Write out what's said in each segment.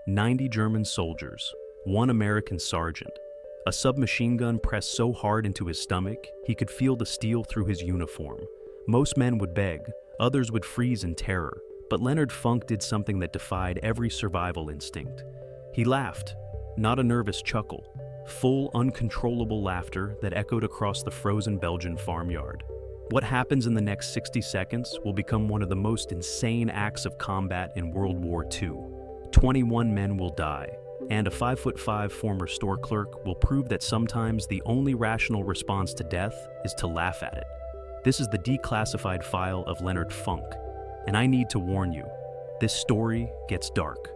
90 German soldiers, 1 American sergeant. A submachine gun pressed so hard into his stomach, he could feel the steel through his uniform. Most men would beg, others would freeze in terror, but Leonard Funk did something that defied every survival instinct. He laughed, not a nervous chuckle, full, uncontrollable laughter that echoed across the frozen Belgian farmyard. What happens in the next 60 seconds will become one of the most insane acts of combat in World War II. 21 men will die, and a 5'5" former store clerk will prove that sometimes the only rational response to death is to laugh at it. This is the declassified file of Leonard Funk, and I need to warn you, this story gets dark.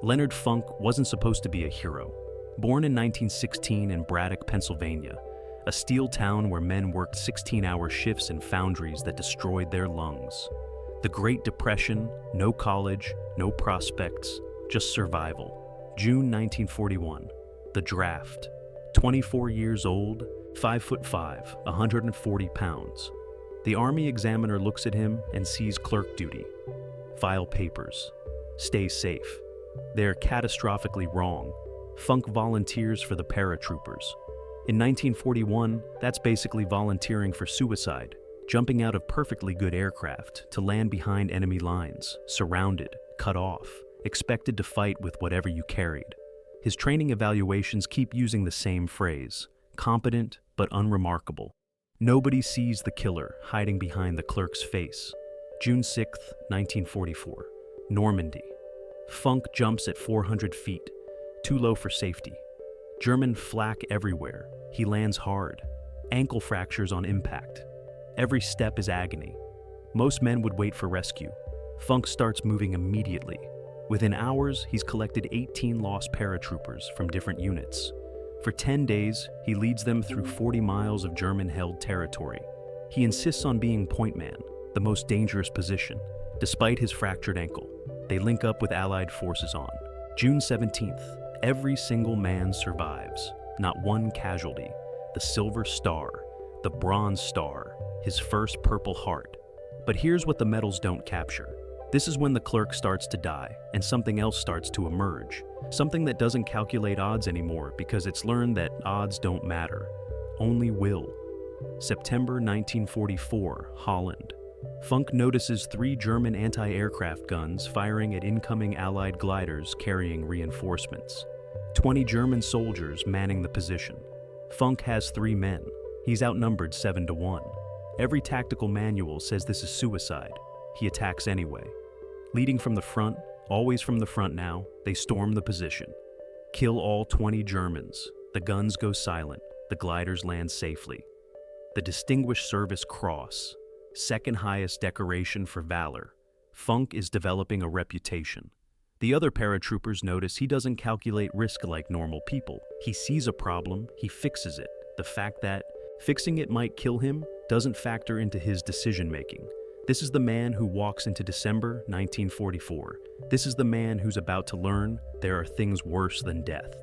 Leonard Funk wasn't supposed to be a hero. Born in 1916 in Braddock, Pennsylvania, a steel town where men worked 16-hour shifts in foundries that destroyed their lungs. The Great Depression, no college, no prospects, just survival. June 1941, the draft. 24 years old, 5'5", 140 pounds. The Army examiner looks at him and sees clerk duty. File papers. Stay safe. They're catastrophically wrong. Funk volunteers for the paratroopers. In 1941, that's basically volunteering for suicide, jumping out of perfectly good aircraft to land behind enemy lines, surrounded, cut off, expected to fight with whatever you carried. His training evaluations keep using the same phrase, competent but unremarkable. Nobody sees the killer hiding behind the clerk's face. June 6, 1944, Normandy. Funk jumps at 400 feet, too low for safety. German flak everywhere. He lands hard. Ankle fractures on impact. Every step is agony. Most men would wait for rescue. Funk starts moving immediately. Within hours, he's collected 18 lost paratroopers from different units. For 10 days, he leads them through 40 miles of German-held territory. He insists on being point man, the most dangerous position. Despite his fractured ankle, they link up with Allied forces on June 17th. Every single man survives, not one casualty. The Silver Star, the Bronze Star, his first Purple Heart. But here's what the medals don't capture. This is when the clerk starts to die, and something else starts to emerge. Something that doesn't calculate odds anymore because it's learned that odds don't matter, only will. September 1944, Holland. Funk notices 3 German anti-aircraft guns firing at incoming Allied gliders carrying reinforcements. 20 German soldiers manning the position. Funk has 3 men. He's outnumbered 7-1. Every tactical manual says this is suicide. He attacks anyway. Leading from the front, always from the front now, they storm the position. Kill all 20 Germans. The guns go silent. The gliders land safely. The Distinguished Service Cross, second highest decoration for valor. Funk is developing a reputation. The other paratroopers notice he doesn't calculate risk like normal people. He sees a problem, he fixes it. The fact that fixing it might kill him doesn't factor into his decision-making. This is the man who walks into December 1944. This is the man who's about to learn there are things worse than death.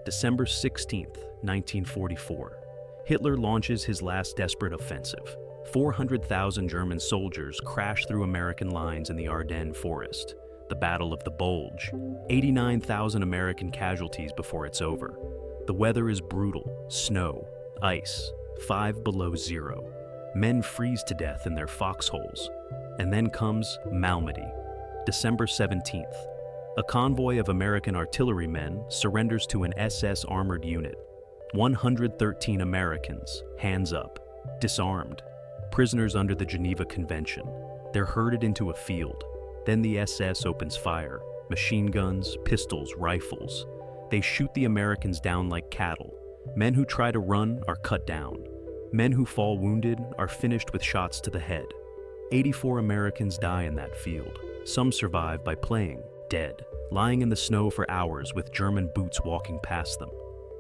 December 16th, 1944. Hitler launches his last desperate offensive. 400,000 German soldiers crash through American lines in the Ardennes forest. The Battle of the Bulge. 89,000 American casualties before it's over. The weather is brutal. Snow, ice, 5 below zero. Men freeze to death in their foxholes. And then comes Malmedy. December 17th. A convoy of American artillerymen surrenders to an SS armored unit. 113 Americans, hands up, disarmed. Prisoners under the Geneva Convention. They're herded into a field. Then the SS opens fire. Machine guns, pistols, rifles. They shoot the Americans down like cattle. Men who try to run are cut down. Men who fall wounded are finished with shots to the head. 84 Americans die in that field. Some survive by playing dead, lying in the snow for hours with German boots walking past them.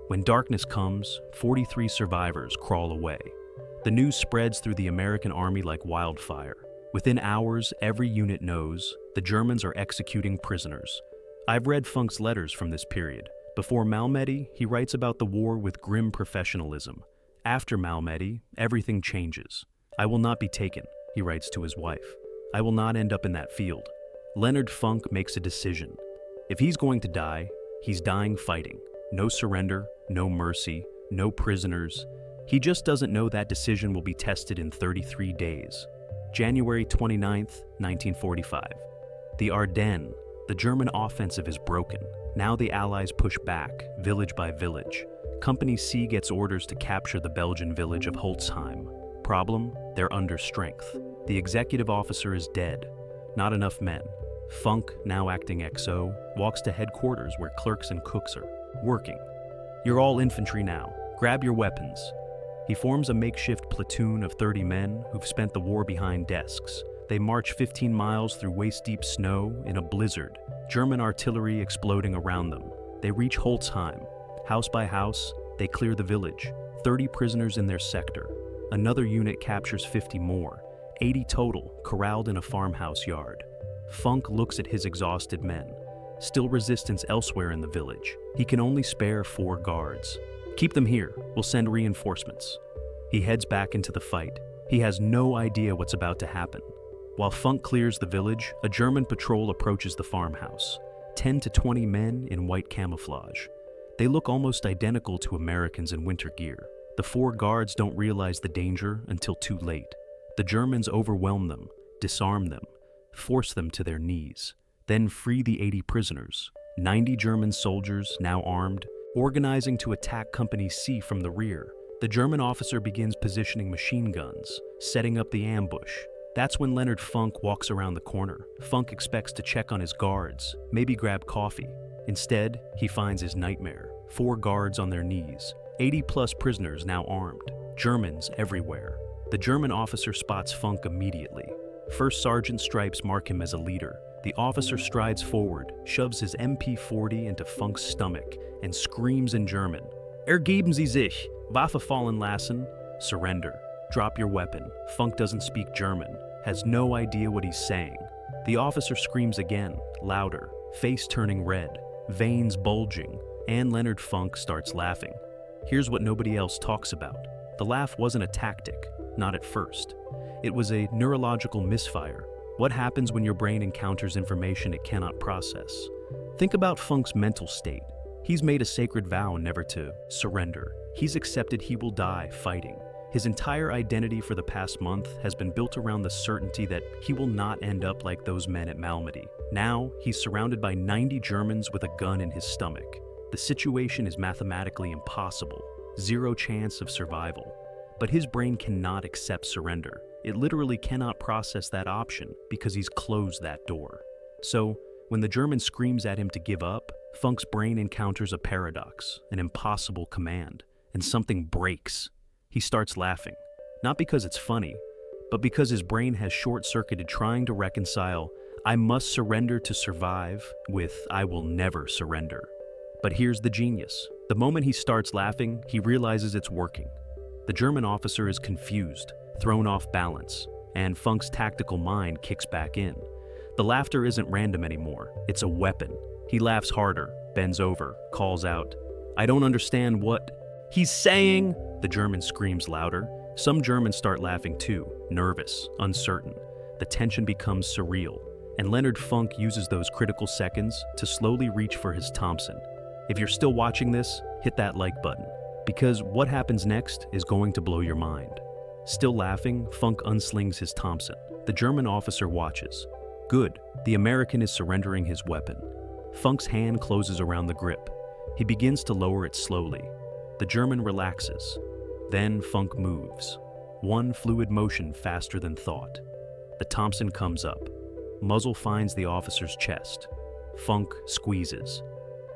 When darkness comes, 43 survivors crawl away. The news spreads through the American army like wildfire. Within hours, every unit knows the Germans are executing prisoners. I've read Funk's letters from this period. Before Malmedy, he writes about the war with grim professionalism. After Malmedy, everything changes. I will not be taken, he writes to his wife. I will not end up in that field. Leonard Funk makes a decision. If he's going to die, he's dying fighting. No surrender, no mercy, no prisoners. He just doesn't know that decision will be tested in 33 days. January 29th, 1945. The Ardennes. The German offensive is broken. Now the Allies push back, village by village. Company C gets orders to capture the Belgian village of Holzheim. Problem? They're under strength. The executive officer is dead. Not enough men. Funk, now acting XO, walks to headquarters where clerks and cooks are working. You're all infantry now. Grab your weapons. He forms a makeshift platoon of 30 men who've spent the war behind desks. They march 15 miles through waist-deep snow in a blizzard, German artillery exploding around them. They reach Holzheim. House by house, they clear the village. 30 prisoners in their sector. Another unit captures 50 more. 80 total, corralled in a farmhouse yard. Funk looks at his exhausted men. Still resistance elsewhere in the village. He can only spare 4 guards. Keep them here. We'll send reinforcements. He heads back into the fight. He has no idea what's about to happen. While Funk clears the village, a German patrol approaches the farmhouse. 10 to 20 men in white camouflage. They look almost identical to Americans in winter gear. The 4 guards don't realize the danger until too late. The Germans overwhelm them, disarm them, force them to their knees, then free the 80 prisoners. 90 German soldiers, now armed, organizing to attack Company C from the rear. The German officer begins positioning machine guns, setting up the ambush. That's when Leonard Funk walks around the corner. Funk expects to check on his guards, maybe grab coffee. Instead, he finds his nightmare. 4 guards on their knees, 80-plus prisoners now armed, Germans everywhere. The German officer spots Funk immediately. First Sergeant stripes mark him as a leader. The officer strides forward, shoves his MP-40 into Funk's stomach, and screams in German, "Ergeben Sie sich, Waffe fallen lassen." Surrender. Drop your weapon. Funk doesn't speak German, has no idea what he's saying. The officer screams again, louder, face turning red, veins bulging, and Leonard Funk starts laughing. Here's what nobody else talks about. The laugh wasn't a tactic, not at first. It was a neurological misfire. What happens when your brain encounters information it cannot process? Think about Funk's mental state. He's made a sacred vow never to surrender. He's accepted he will die fighting. His entire identity for the past month has been built around the certainty that he will not end up like those men at Malmedy. Now, he's surrounded by 90 Germans with a gun in his stomach. The situation is mathematically impossible. 0 chance of survival. But his brain cannot accept surrender. It literally cannot process that option because he's closed that door. So, when the German screams at him to give up, Funk's brain encounters a paradox, an impossible command, and something breaks. He starts laughing, not because it's funny, but because his brain has short-circuited trying to reconcile "I must surrender to survive" with "I will never surrender." But here's the genius. The moment he starts laughing, he realizes it's working. The German officer is confused, thrown off balance, and Funk's tactical mind kicks back in. The laughter isn't random anymore, it's a weapon. He laughs harder, bends over, calls out, "I don't understand what he's saying." The German screams louder. Some Germans start laughing too, nervous, uncertain. The tension becomes surreal, and Leonard Funk uses those critical seconds to slowly reach for his Thompson. If you're still watching this, hit that like button, because what happens next is going to blow your mind. Still laughing, Funk unslings his Thompson. The German officer watches. Good, the American is surrendering his weapon. Funk's hand closes around the grip. He begins to lower it slowly. The German relaxes. Then Funk moves. One fluid motion faster than thought. The Thompson comes up. Muzzle finds the officer's chest. Funk squeezes.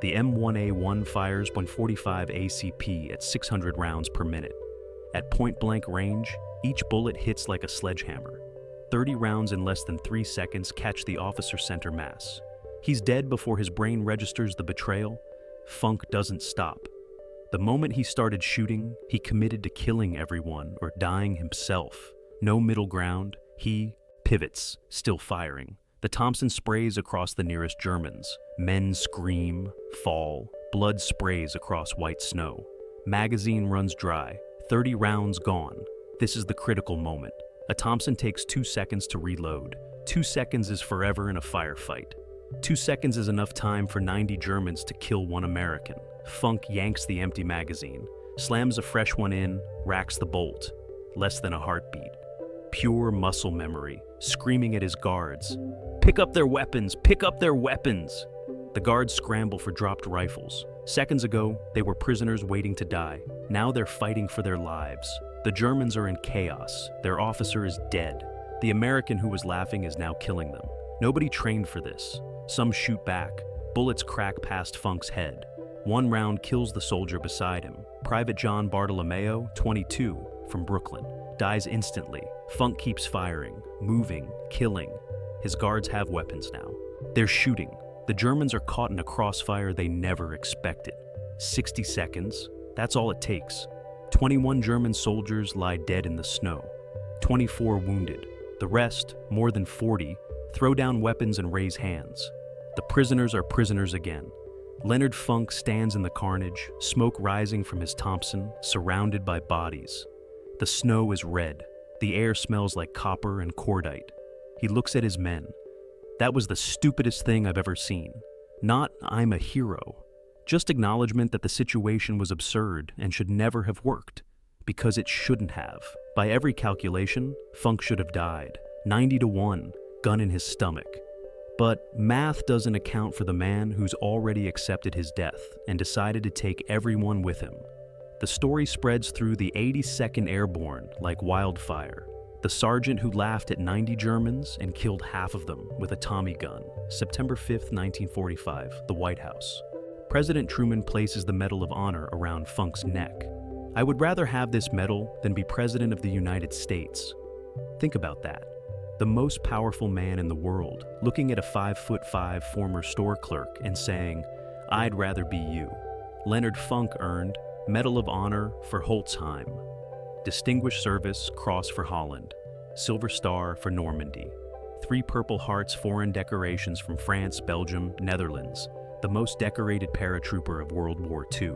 The M1A1 fires 145 ACP at 600 rounds per minute. At point-blank range, each bullet hits like a sledgehammer. 30 rounds in less than 3 seconds catch the officer's center mass. He's dead before his brain registers the betrayal. Funk doesn't stop. The moment he started shooting, he committed to killing everyone or dying himself. No middle ground. He pivots, still firing. The Thompson sprays across the nearest Germans. Men scream, fall. Blood sprays across white snow. Magazine runs dry. 30 rounds gone. This is the critical moment. A Thompson takes 2 seconds to reload. 2 seconds is forever in a firefight. 2 seconds is enough time for 90 Germans to kill one American. Funk yanks the empty magazine, slams a fresh one in, racks the bolt. Less than a heartbeat. Pure muscle memory, screaming at his guards. Pick up their weapons! Pick up their weapons! The guards scramble for dropped rifles. Seconds ago, they were prisoners waiting to die. Now they're fighting for their lives. The Germans are in chaos. Their officer is dead. The American who was laughing is now killing them. Nobody trained for this. Some shoot back. Bullets crack past Funk's head. One round kills the soldier beside him. Private John Bartolomeo, 22, from Brooklyn, dies instantly. Funk keeps firing, moving, killing. His guards have weapons now. They're shooting. The Germans are caught in a crossfire they never expected. 60 seconds, that's all it takes. 21 German soldiers lie dead in the snow. 24 wounded. The rest, more than 40, throw down weapons and raise hands. The prisoners are prisoners again. Leonard Funk stands in the carnage, smoke rising from his Thompson, surrounded by bodies. The snow is red. The air smells like copper and cordite. He looks at his men. That was the stupidest thing I've ever seen. Not, I'm a hero. Just acknowledgement that the situation was absurd and should never have worked. Because it shouldn't have. By every calculation, Funk should have died. 90-1, gun in his stomach. But math doesn't account for the man who's already accepted his death and decided to take everyone with him. The story spreads through the 82nd Airborne like wildfire. The sergeant who laughed at 90 Germans and killed half of them with a Tommy gun. September 5, 1945, the White House. President Truman places the Medal of Honor around Funk's neck. I would rather have this medal than be President of the United States. Think about that. The most powerful man in the world, looking at a 5'5" former store clerk and saying, I'd rather be you. Leonard Funk earned Medal of Honor for Holtzheim, Distinguished Service Cross for Holland, Silver Star for Normandy, 3 Purple Hearts foreign decorations from France, Belgium, Netherlands, the most decorated paratrooper of World War II.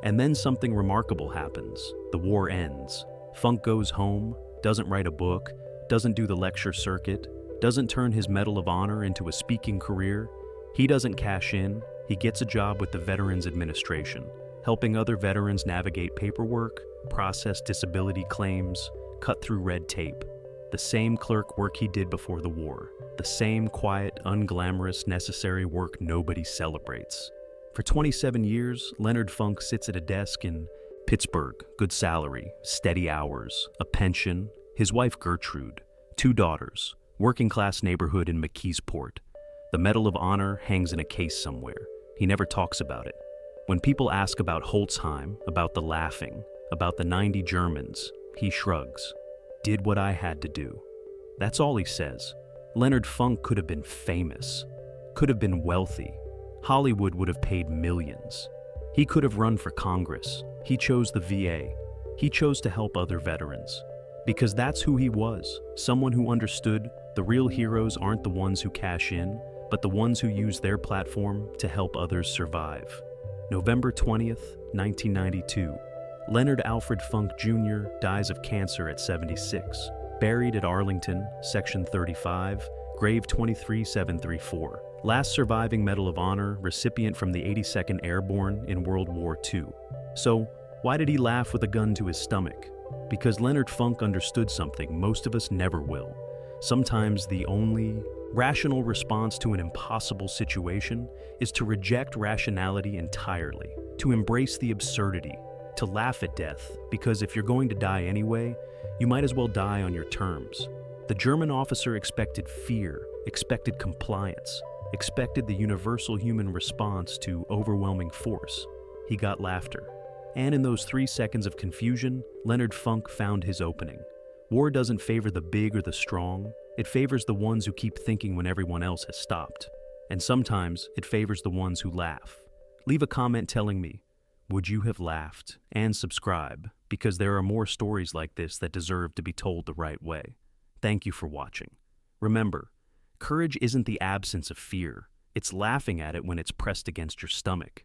And then something remarkable happens. The war ends. Funk goes home, doesn't write a book, doesn't do the lecture circuit, doesn't turn his Medal of Honor into a speaking career. He doesn't cash in. He gets a job with the Veterans Administration, helping other veterans navigate paperwork, process disability claims, cut through red tape. The same clerk work he did before the war. The same quiet, unglamorous, necessary work nobody celebrates. For 27 years, Leonard Funk sits at a desk in Pittsburgh, good salary, steady hours, a pension, his wife Gertrude, 2 daughters, working-class neighborhood in McKeesport. The Medal of Honor hangs in a case somewhere. He never talks about it. When people ask about Holtzheim, about the laughing, about the 90 Germans, he shrugs. Did what I had to do. That's all he says. Leonard Funk could have been famous, could have been wealthy. Hollywood would have paid millions. He could have run for Congress. He chose the VA. He chose to help other veterans. Because that's who he was, someone who understood the real heroes aren't the ones who cash in, but the ones who use their platform to help others survive. November 20th, 1992. Leonard Alfred Funk Jr. dies of cancer at 76. Buried at Arlington, Section 35, grave 23734. Last surviving Medal of Honor recipient from the 82nd Airborne in World War II. So, why did he laugh with a gun to his stomach? Because Leonard Funk understood something most of us never will. Sometimes the only rational response to an impossible situation is to reject rationality entirely, to embrace the absurdity, to laugh at death, because if you're going to die anyway, you might as well die on your terms. The German officer expected fear, expected compliance, expected the universal human response to overwhelming force. He got laughter. And in those 3 seconds of confusion, Leonard Funk found his opening. War doesn't favor the big or the strong. It favors the ones who keep thinking when everyone else has stopped. And sometimes it favors the ones who laugh. Leave a comment telling me, would you have laughed? And subscribe, because there are more stories like this that deserve to be told the right way. Thank you for watching. Remember, courage isn't the absence of fear. It's laughing at it when it's pressed against your stomach.